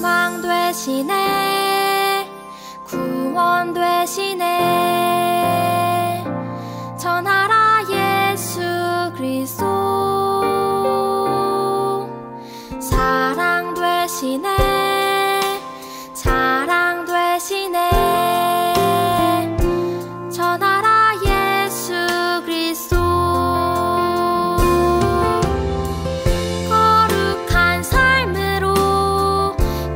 소망 되시네 구원 되시네 전하라 예수 그리스도 사랑 되시네 자랑 되시네 전하라 예수 그리스도 거룩한 삶으로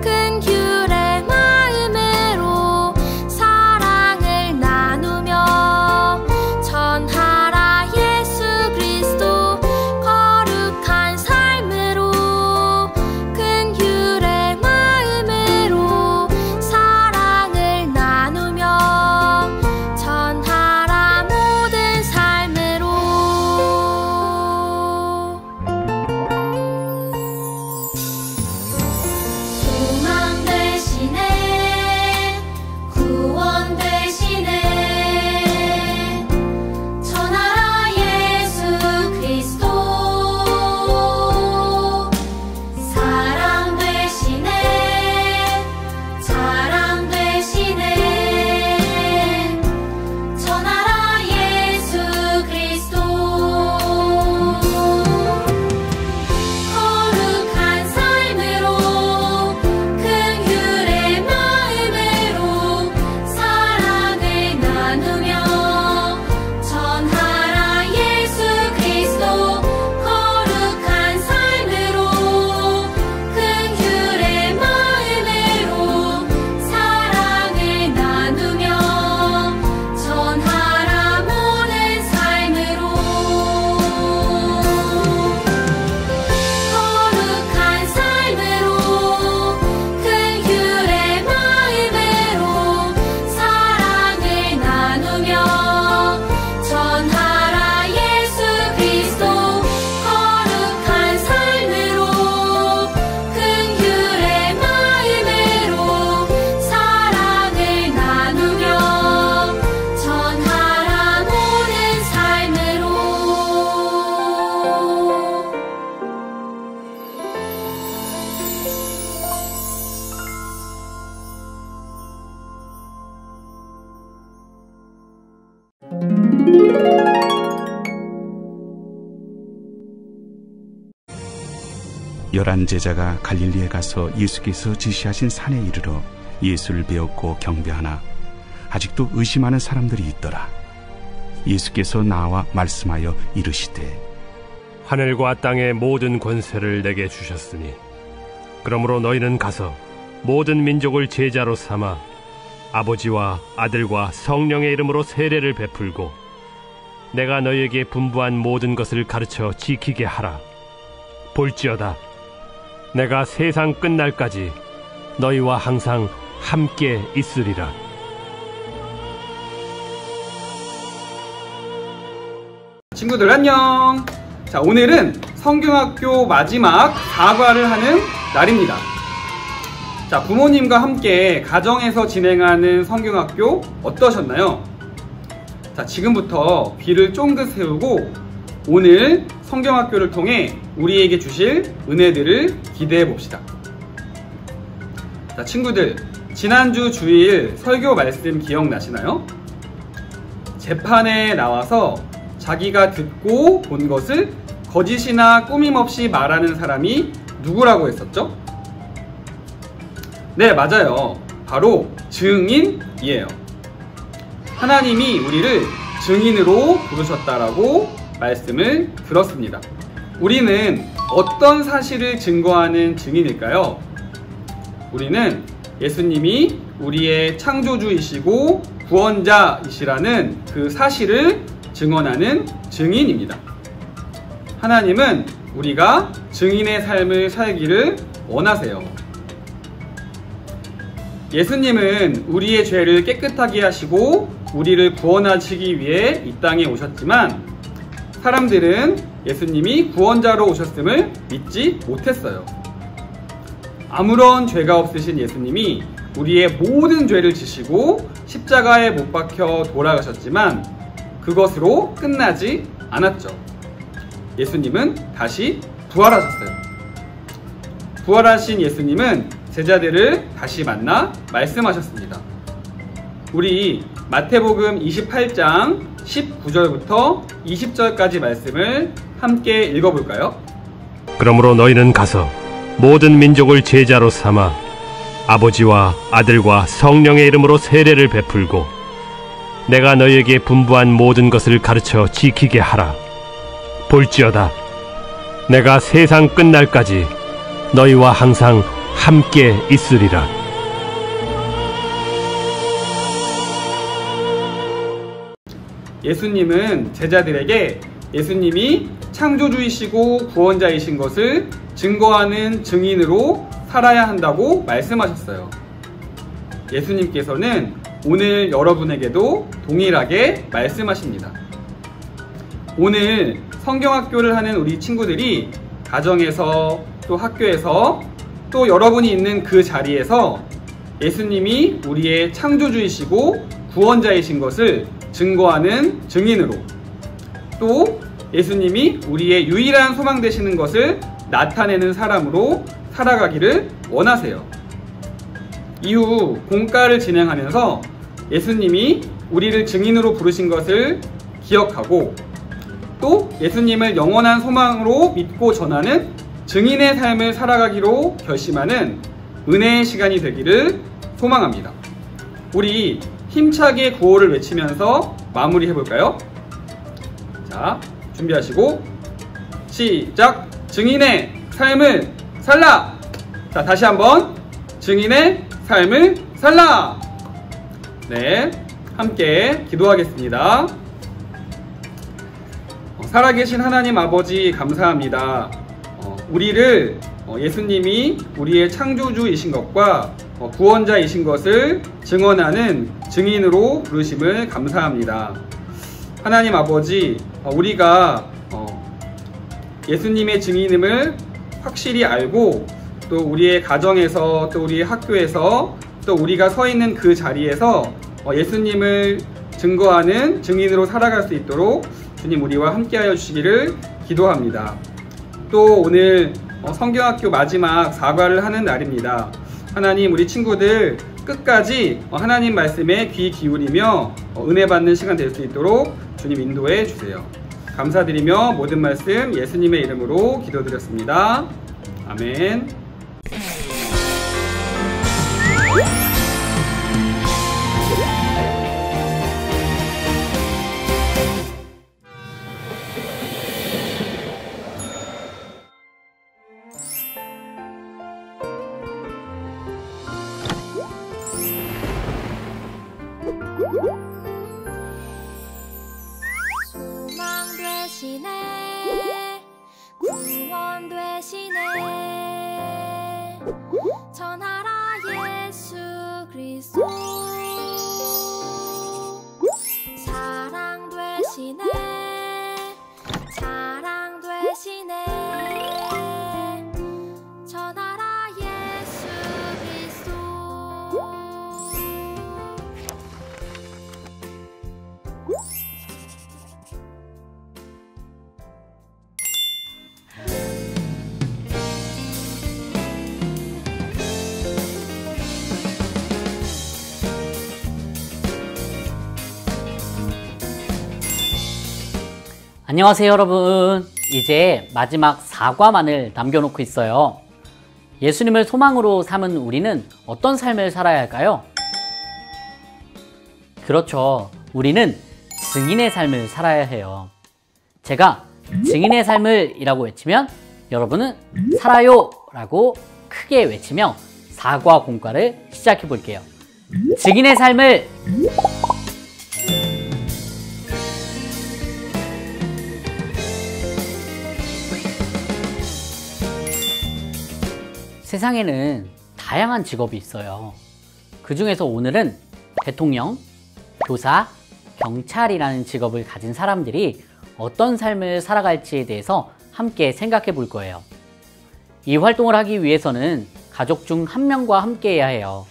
큰 규례 마음으로 사랑을 나누며 전하라 예수 그리스도 거룩한 삶으로 큰 규례 마음으로 사랑을 나누며 전하라 모든 삶으로 소망 되시네 구원 되시네 전하라 예수 그리스도 사랑 되시네 자랑 되시네 전하라 예수 그리스도 거룩한 삶으로 큰 규례 마음으로 사랑을 나누며 전하라 예수 그리스도 거룩한 삶으로 큰 규례 마음으로 사랑을 나누며 전하라 모든 삶으로 거룩한 삶으로 큰 규례 마음으로 사랑을 나누며 전하라 예수 그리스도 거룩한 삶으로 큰 규례 마음으로 사랑을 나누며 전하라 모든 삶으로 열한 제자가 갈릴리에 가서 예수께서 지시하신 산에 이르러 예수를 배웠고 경배하나 아직도 의심하는 사람들이 있더라. 예수께서 나와 말씀하여 이르시되 하늘과 땅의 모든 권세를 내게 주셨으니 그러므로 너희는 가서 모든 민족을 제자로 삼아 아버지와 아들과 성령의 이름으로 세례를 베풀고 내가 너희에게 분부한 모든 것을 가르쳐 지키게 하라. 볼지어다 내가 세상 끝날까지 너희와 항상 함께 있으리라. 친구들 안녕. 자, 오늘은 성경학교 마지막 사과를 하는 날입니다. 자, 부모님과 함께 가정에서 진행하는 성경학교 어떠셨나요? 자, 지금부터 귀를 쫑긋 세우고 오늘 성경학교를 통해 우리에게 주실 은혜들을 기대해 봅시다. 자, 친구들, 지난주 주일 설교 말씀 기억나시나요? 재판에 나와서 자기가 듣고 본 것을 거짓이나 꾸밈없이 말하는 사람이 누구라고 했었죠? 네, 맞아요. 바로 증인이에요. 하나님이 우리를 증인으로 부르셨다라고 말씀을 들었습니다. 우리는 어떤 사실을 증거하는 증인일까요? 우리는 예수님이 우리의 창조주이시고 구원자이시라는 그 사실을 증언하는 증인입니다. 하나님은 우리가 증인의 삶을 살기를 원하세요. 예수님은 우리의 죄를 깨끗하게 하시고 우리를 구원하시기 위해 이 땅에 오셨지만 사람들은 예수님이 구원자로 오셨음을 믿지 못했어요. 아무런 죄가 없으신 예수님이 우리의 모든 죄를 지시고 십자가에 못 박혀 돌아가셨지만 그것으로 끝나지 않았죠. 예수님은 다시 부활하셨어요. 부활하신 예수님은 제자들을 다시 만나 말씀하셨습니다. 우리 마태복음 28장 19절부터 20절까지 말씀을 함께 읽어볼까요? 그러므로 너희는 가서 모든 민족을 제자로 삼아 아버지와 아들과 성령의 이름으로 세례를 베풀고 내가 너희에게 분부한 모든 것을 가르쳐 지키게 하라. 볼지어다 내가 세상 끝날까지 너희와 항상 함께 있으리라. 예수님은 제자들에게 예수님이 창조주이시고 구원자이신 것을 증거하는 증인으로 살아야 한다고 말씀하셨어요. 예수님께서는 오늘 여러분에게도 동일하게 말씀하십니다. 오늘 성경학교를 하는 우리 친구들이 가정에서 또 학교에서 또 여러분이 있는 그 자리에서 예수님이 우리의 창조주이시고 구원자이신 것을 증거하는 증인으로, 또 예수님이 우리의 유일한 소망 되시는 것을 나타내는 사람으로 살아가기를 원하세요. 이후 공과를 진행하면서 예수님이 우리를 증인으로 부르신 것을 기억하고 또 예수님을 영원한 소망으로 믿고 전하는 증인의 삶을 살아가기로 결심하는 은혜의 시간이 되기를 소망합니다. 우리 힘차게 구호를 외치면서 마무리해볼까요? 자, 준비하시고 시작! 증인의 삶을 살라! 자, 다시 한번 증인의 삶을 살라! 네, 함께 기도하겠습니다. 살아계신 하나님 아버지 감사합니다. 우리를 예수님이 우리의 창조주이신 것과 구원자이신 것을 증언하는 증인으로 부르심을 감사합니다. 하나님 아버지, 우리가 예수님의 증인임을 확실히 알고 또 우리의 가정에서 또 우리의 학교에서 또 우리가 서 있는 그 자리에서 예수님을 증거하는 증인으로 살아갈 수 있도록 주님 우리와 함께하여 주시기를 기도합니다. 또 오늘 성경학교 마지막 사과를 하는 날입니다. 하나님, 우리 친구들 끝까지 하나님 말씀에 귀 기울이며 은혜 받는 시간 될 수 있도록 주님 인도해 주세요. 감사드리며 모든 말씀 예수님의 이름으로 기도드렸습니다. 아멘. 소망 되시네, 구원 되시네, 전하라 예수 그리스도. 사랑 되시네, 자랑 되시네, 전하라 예수 그리스도. 안녕하세요 여러분. 이제 마지막 사과만을 남겨놓고 있어요. 예수님을 소망으로 삼은 우리는 어떤 삶을 살아야 할까요? 그렇죠. 우리는 증인의 삶을 살아야 해요. 제가 증인의 삶을 이라고 외치면 여러분은 살아요 라고 크게 외치며 사과 공과를 시작해 볼게요. 증인의 삶을. 세상에는 다양한 직업이 있어요. 그 중에서 오늘은 대통령, 교사, 경찰이라는 직업을 가진 사람들이 어떤 삶을 살아갈지에 대해서 함께 생각해 볼 거예요. 이 활동을 하기 위해서는 가족 중 한 명과 함께 해야 해요.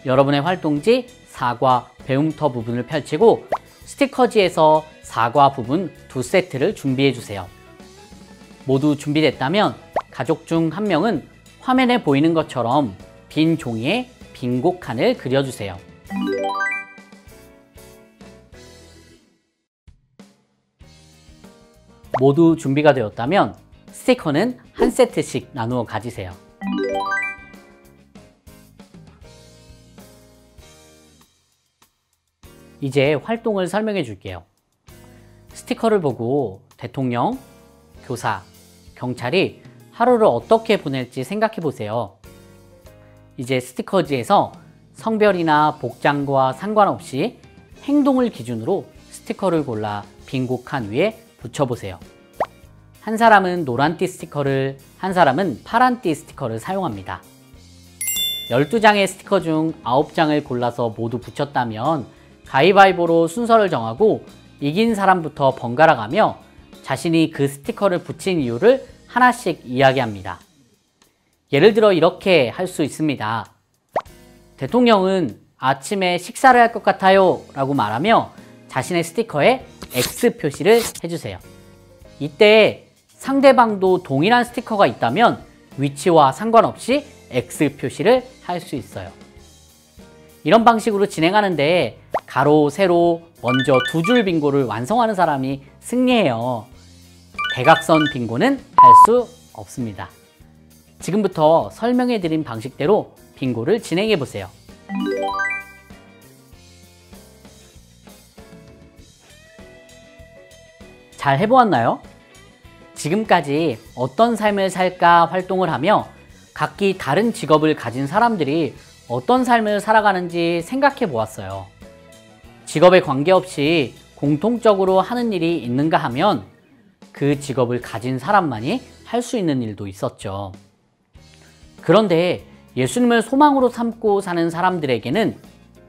여러분의 활동지 사과 배움터 부분을 펼치고 스티커지에서 사과 부분 2세트를 준비해 주세요. 모두 준비됐다면 가족 중 한 명은 화면에 보이는 것처럼 빈 종이에 빈고 칸을 그려주세요. 모두 준비가 되었다면 스티커는 한 세트씩 나누어 가지세요. 이제 활동을 설명해 줄게요. 스티커를 보고 대통령, 교사, 경찰이 하루를 어떻게 보낼지 생각해 보세요. 이제 스티커지에서 성별이나 복장과 상관없이 행동을 기준으로 스티커를 골라 빈고 칸 위에 붙여보세요. 한 사람은 노란띠 스티커를, 한 사람은 파란띠 스티커를 사용합니다. 12장의 스티커 중 9장을 골라서 모두 붙였다면 가위바위보로 순서를 정하고 이긴 사람부터 번갈아 가며 자신이 그 스티커를 붙인 이유를 하나씩 이야기합니다. 예를 들어 이렇게 할 수 있습니다. 대통령은 아침에 식사를 할 것 같아요 라고 말하며 자신의 스티커에 X 표시를 해주세요. 이때 상대방도 동일한 스티커가 있다면 위치와 상관없이 X 표시를 할 수 있어요. 이런 방식으로 진행하는데 가로, 세로 먼저 2줄 빙고를 완성하는 사람이 승리해요. 대각선 빙고는 할 수 없습니다. 지금부터 설명해드린 방식대로 빙고를 진행해 보세요. 잘 해보았나요? 지금까지 어떤 삶을 살까 활동을 하며 각기 다른 직업을 가진 사람들이 어떤 삶을 살아가는지 생각해 보았어요. 직업에 관계없이 공통적으로 하는 일이 있는가 하면 그 직업을 가진 사람만이 할 수 있는 일도 있었죠. 그런데 예수님을 소망으로 삼고 사는 사람들에게는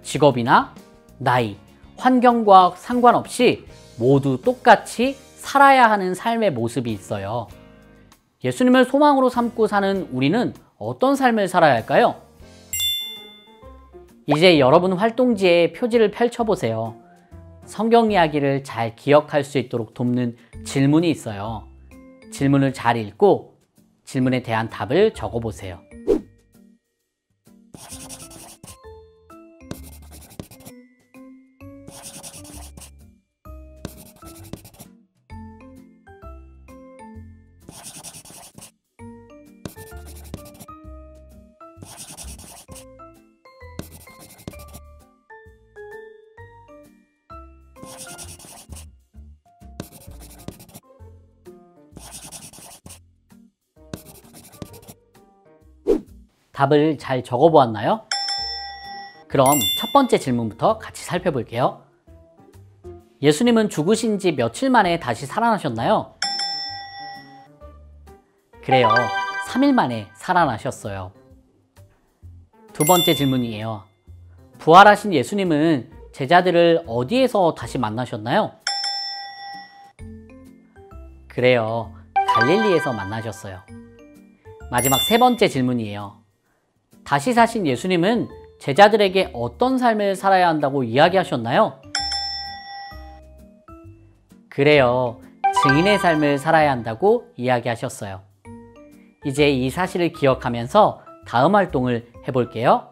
직업이나 나이, 환경과 상관없이 모두 똑같이 살아야 하는 삶의 모습이 있어요. 예수님을 소망으로 삼고 사는 우리는 어떤 삶을 살아야 할까요? 이제 여러분 활동지에 표지를 펼쳐보세요. 성경 이야기를 잘 기억할 수 있도록 돕는 질문이 있어요. 질문을 잘 읽고 질문에 대한 답을 적어보세요. 답을 잘 적어보았나요? 그럼 첫 번째 질문부터 같이 살펴볼게요. 예수님은 죽으신 지 며칠 만에 다시 살아나셨나요? 그래요. 3일 만에 살아나셨어요. 두 번째 질문이에요. 부활하신 예수님은 제자들을 어디에서 다시 만나셨나요? 그래요. 갈릴리에서 만나셨어요. 마지막 세 번째 질문이에요. 다시 사신 예수님은 제자들에게 어떤 삶을 살아야 한다고 이야기하셨나요? 그래요. 증인의 삶을 살아야 한다고 이야기하셨어요. 이제 이 사실을 기억하면서 다음 활동을 해볼게요.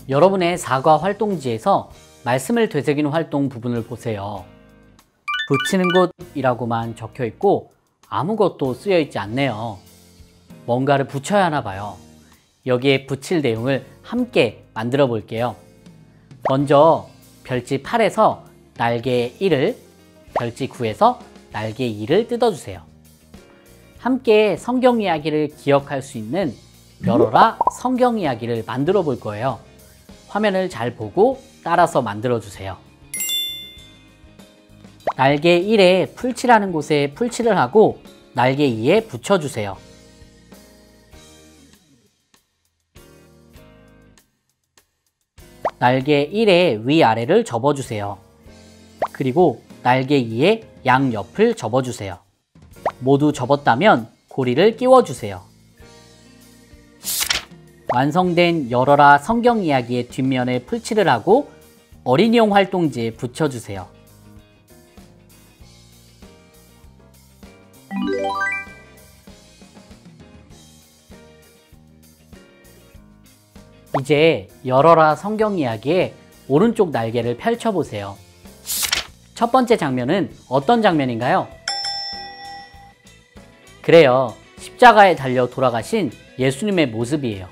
여러분의 사과 활동지에서 말씀을 되새기는 활동 부분을 보세요. 붙이는 곳이라고만 적혀 있고 아무것도 쓰여 있지 않네요. 뭔가를 붙여야 하나 봐요. 여기에 붙일 내용을 함께 만들어 볼게요. 먼저 별지 8에서 날개 1을, 별지 9에서 날개 2를 뜯어주세요. 함께 성경 이야기를 기억할 수 있는 열어라 성경 이야기를 만들어 볼 거예요. 화면을 잘 보고 따라서 만들어 주세요. 날개 1에 풀칠하는 곳에 풀칠을 하고 날개 2에 붙여주세요. 날개 1에 위아래를 접어주세요. 그리고 날개 2에 양옆을 접어주세요. 모두 접었다면 고리를 끼워주세요. 완성된 열어라 성경 이야기의 뒷면에 풀칠을 하고 어린이용 활동지에 붙여주세요. 이제 열어라 성경 이야기의 오른쪽 날개를 펼쳐보세요. 첫 번째 장면은 어떤 장면인가요? 그래요. 십자가에 달려 돌아가신 예수님의 모습이에요.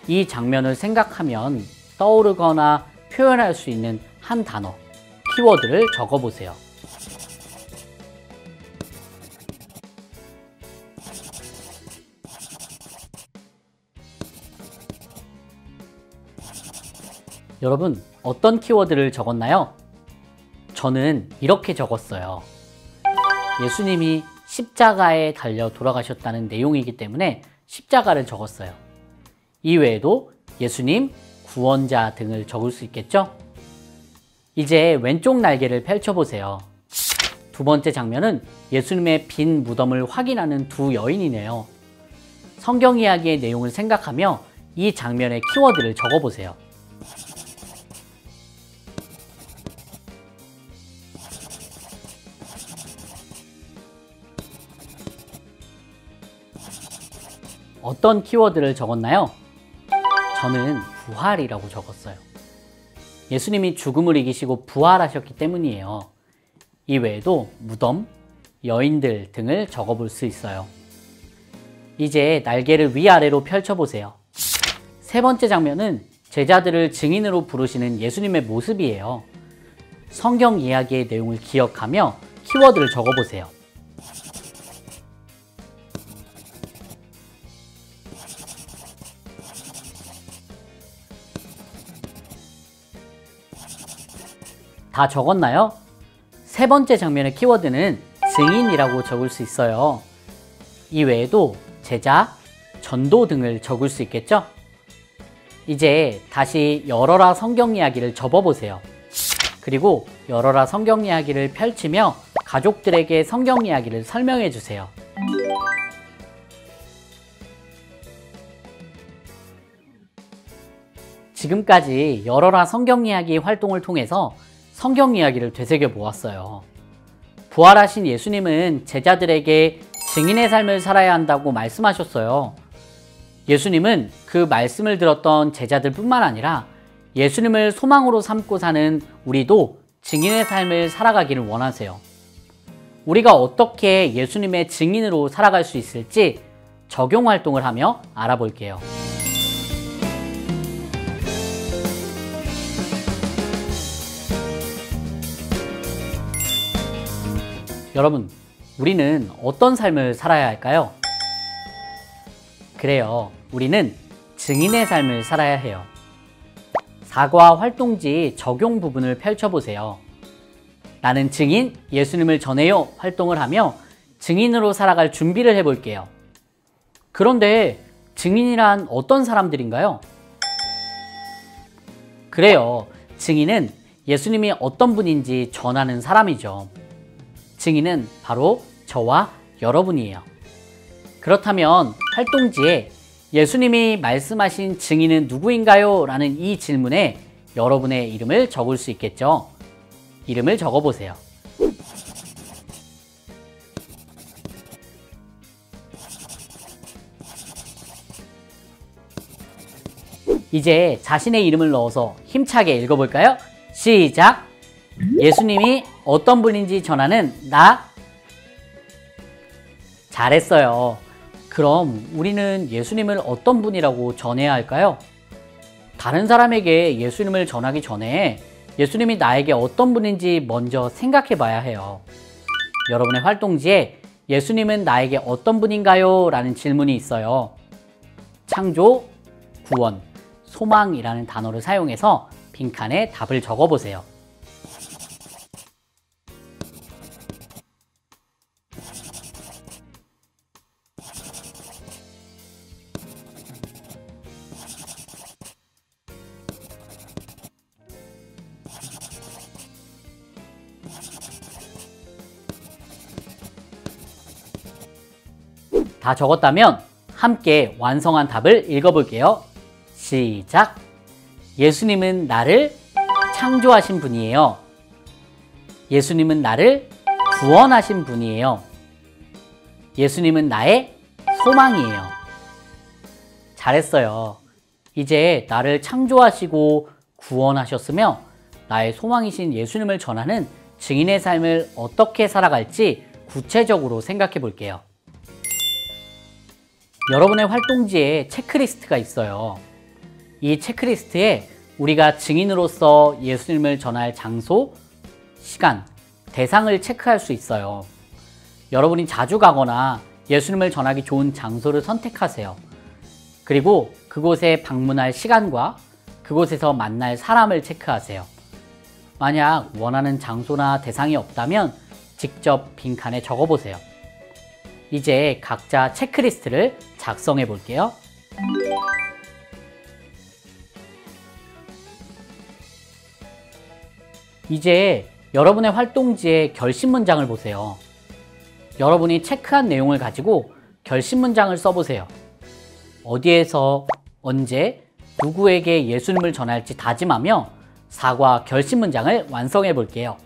이 장면을 생각하면 떠오르거나 표현할 수 있는 한 단어, 키워드를 적어보세요. 여러분, 어떤 키워드를 적었나요? 저는 이렇게 적었어요. 예수님이 십자가에 달려 돌아가셨다는 내용이기 때문에 십자가를 적었어요. 이외에도 예수님, 구원자 등을 적을 수 있겠죠? 이제 왼쪽 날개를 펼쳐보세요. 두 번째 장면은 예수님의 빈 무덤을 확인하는 두 여인이네요. 성경 이야기의 내용을 생각하며 이 장면의 키워드를 적어보세요. 어떤 키워드를 적었나요? 저는 부활이라고 적었어요. 예수님이 죽음을 이기시고 부활하셨기 때문이에요. 이외에도 무덤, 여인들 등을 적어볼 수 있어요. 이제 날개를 위아래로 펼쳐보세요. 세 번째 장면은 제자들을 증인으로 부르시는 예수님의 모습이에요. 성경 이야기의 내용을 기억하며 키워드를 적어보세요. 다 적었나요? 세 번째 장면의 키워드는 증인이라고 적을 수 있어요. 이외에도 제자, 전도 등을 적을 수 있겠죠? 이제 다시 열어라 성경 이야기를 접어보세요. 그리고 열어라 성경 이야기를 펼치며 가족들에게 성경 이야기를 설명해 주세요. 지금까지 열어라 성경 이야기 활동을 통해서 성경 이야기를 되새겨 보았어요. 부활하신 예수님은 제자들에게 증인의 삶을 살아야 한다고 말씀하셨어요. 예수님은 그 말씀을 들었던 제자들뿐만 아니라 예수님을 소망으로 삼고 사는 우리도 증인의 삶을 살아가기를 원하세요. 우리가 어떻게 예수님의 증인으로 살아갈 수 있을지 적용 활동을 하며 알아볼게요. 여러분, 우리는 어떤 삶을 살아야 할까요? 그래요. 우리는 증인의 삶을 살아야 해요. 사과 활동지 적용 부분을 펼쳐보세요. 나는 증인, 예수님을 전해요 활동을 하며 증인으로 살아갈 준비를 해볼게요. 그런데 증인이란 어떤 사람들인가요? 그래요. 증인은 예수님이 어떤 분인지 전하는 사람이죠. 증인은 바로 저와 여러분이에요. 그렇다면 활동지에 예수님이 말씀하신 증인은 누구인가요? 라는 이 질문에 여러분의 이름을 적을 수 있겠죠. 이름을 적어보세요. 이제 자신의 이름을 넣어서 힘차게 읽어볼까요? 시작! 예수님이 어떤 분인지 전하는 나. 잘했어요. 그럼 우리는 예수님을 어떤 분이라고 전해야 할까요? 다른 사람에게 예수님을 전하기 전에 예수님이 나에게 어떤 분인지 먼저 생각해 봐야 해요. 여러분의 활동지에 예수님은 나에게 어떤 분인가요? 라는 질문이 있어요. 창조, 구원, 소망이라는 단어를 사용해서 빈칸에 답을 적어보세요. 다 적었다면 함께 완성한 답을 읽어볼게요. 시작! 예수님은 나를 창조하신 분이에요. 예수님은 나를 구원하신 분이에요. 예수님은 나의 소망이에요. 잘했어요. 이제 나를 창조하시고 구원하셨으며 나의 소망이신 예수님을 전하는 증인의 삶을 어떻게 살아갈지 구체적으로 생각해 볼게요. 여러분의 활동지에 체크리스트가 있어요. 이 체크리스트에 우리가 증인으로서 예수님을 전할 장소, 시간, 대상을 체크할 수 있어요. 여러분이 자주 가거나 예수님을 전하기 좋은 장소를 선택하세요. 그리고 그곳에 방문할 시간과 그곳에서 만날 사람을 체크하세요. 만약 원하는 장소나 대상이 없다면 직접 빈칸에 적어보세요. 이제 각자 체크리스트를 작성해 볼게요. 이제 여러분의 활동지에 결심 문장을 보세요. 여러분이 체크한 내용을 가지고 결심 문장을 써보세요. 어디에서, 언제, 누구에게 예수님을 전할지 다짐하며 사과 결심 문장을 완성해 볼게요.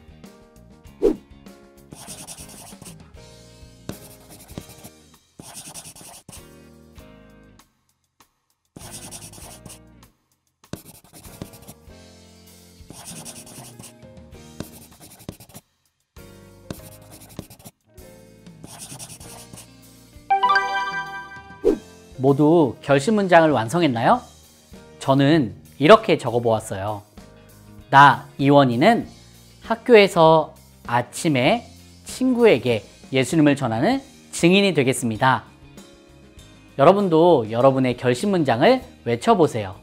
모두 결심 문장을 완성했나요? 저는 이렇게 적어 보았어요. 나 이원희는 학교에서 아침에 친구에게 예수님을 전하는 증인이 되겠습니다. 여러분도 여러분의 결심 문장을 외쳐보세요.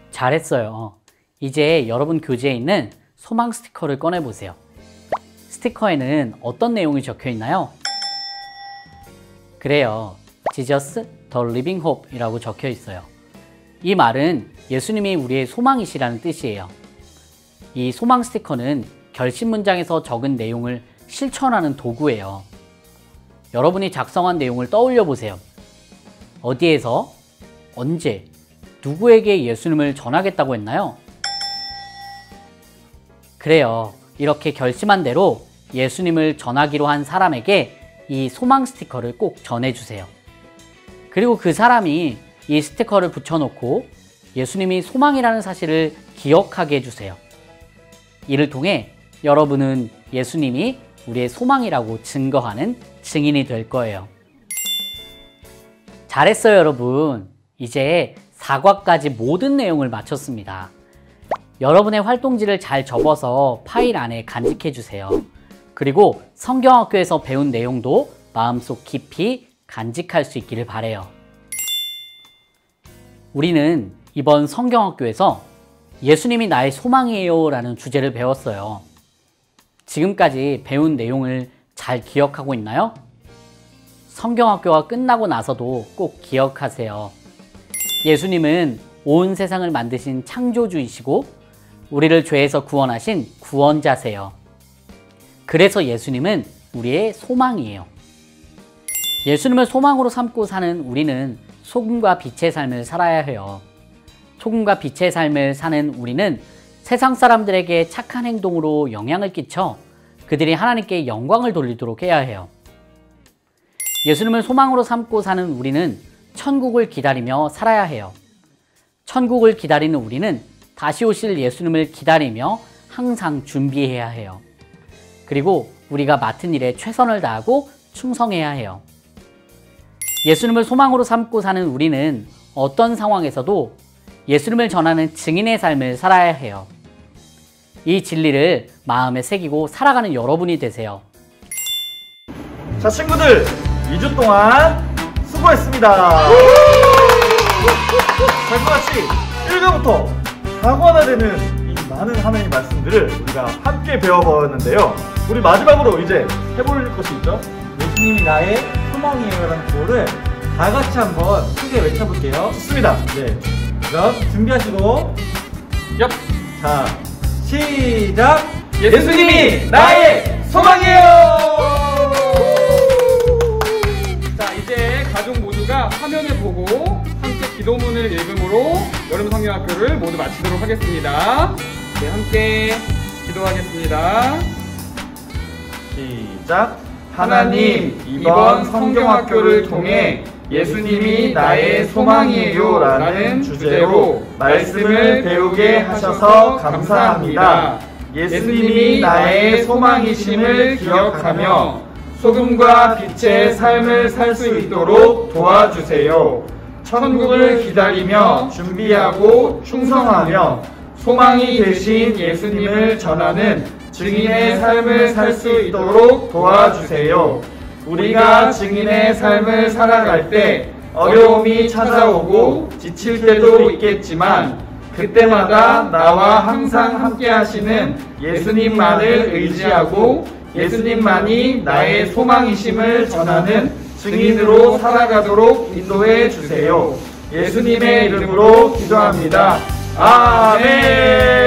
잘했어요. 이제 여러분 교재에 있는 소망 스티커를 꺼내보세요. 스티커에는 어떤 내용이 적혀 있나요? 그래요. Jesus, the living hope 이라고 적혀 있어요. 이 말은 예수님이 우리의 소망이시라는 뜻이에요. 이 소망 스티커는 결심 문장에서 적은 내용을 실천하는 도구예요. 여러분이 작성한 내용을 떠올려 보세요. 어디에서, 언제, 누구에게 예수님을 전하겠다고 했나요? 그래요. 이렇게 결심한 대로 예수님을 전하기로 한 사람에게 이 소망 스티커를 꼭 전해주세요. 그리고 그 사람이 이 스티커를 붙여놓고 예수님이 소망이라는 사실을 기억하게 해주세요. 이를 통해 여러분은 예수님이 우리의 소망이라고 증거하는 증인이 될 거예요. 잘했어요, 여러분. 이제 사과까지 모든 내용을 마쳤습니다. 여러분의 활동지를 잘 접어서 파일 안에 간직해 주세요. 그리고 성경학교에서 배운 내용도 마음속 깊이 간직할 수 있기를 바라요. 우리는 이번 성경학교에서 예수님이 나의 소망이에요 라는 주제를 배웠어요. 지금까지 배운 내용을 잘 기억하고 있나요? 성경학교가 끝나고 나서도 꼭 기억하세요. 예수님은 온 세상을 만드신 창조주이시고 우리를 죄에서 구원하신 구원자세요. 그래서 예수님은 우리의 소망이에요. 예수님을 소망으로 삼고 사는 우리는 소금과 빛의 삶을 살아야 해요. 소금과 빛의 삶을 사는 우리는 세상 사람들에게 착한 행동으로 영향을 끼쳐 그들이 하나님께 영광을 돌리도록 해야 해요. 예수님을 소망으로 삼고 사는 우리는 천국을 기다리며 살아야 해요. 천국을 기다리는 우리는 다시 오실 예수님을 기다리며 항상 준비해야 해요. 그리고 우리가 맡은 일에 최선을 다하고 충성해야 해요. 예수님을 소망으로 삼고 사는 우리는 어떤 상황에서도 예수님을 전하는 증인의 삶을 살아야 해요. 이 진리를 마음에 새기고 살아가는 여러분이 되세요. 자, 친구들 2주 동안 수고했습니다. 자, 그같이 1과부터 4과나 되는 이 많은 하나님의 말씀들을 우리가 함께 배워보았는데요. 우리 마지막으로 이제 해볼 것이 있죠? 예수님이 나의 소망이에요 라는 구호를 다 같이 한번 크게 외쳐볼게요. 좋습니다. 네. 그럼 준비하시고 자, 시작! 예수님이 나의 소망이에요! 자, 이제 가족 모두 모두가 화면을 보고 함께 기도문을 읽음으로 여름 성경학교를 모두 마치도록 하겠습니다. 네, 함께 기도하겠습니다. 시작. 하나님, 이번 성경학교를 통해 예수님이 나의 소망이에요 라는 주제로 말씀을 배우게 하셔서 감사합니다. 예수님이 나의 소망이심을 기억하며 소금과 빛의 삶을 살 수 있도록 도와주세요. 천국을 기다리며 준비하고 충성하며 소망이 되신 예수님을 전하는 증인의 삶을 살 수 있도록 도와주세요. 우리가 증인의 삶을 살아갈 때 어려움이 찾아오고 지칠 때도 있겠지만 그때마다 나와 항상 함께 하시는 예수님만을 의지하고 예수님만이 나의 소망이심을 전하는 증인으로 살아가도록 인도해 주세요. 예수님의 이름으로 기도합니다. 아멘.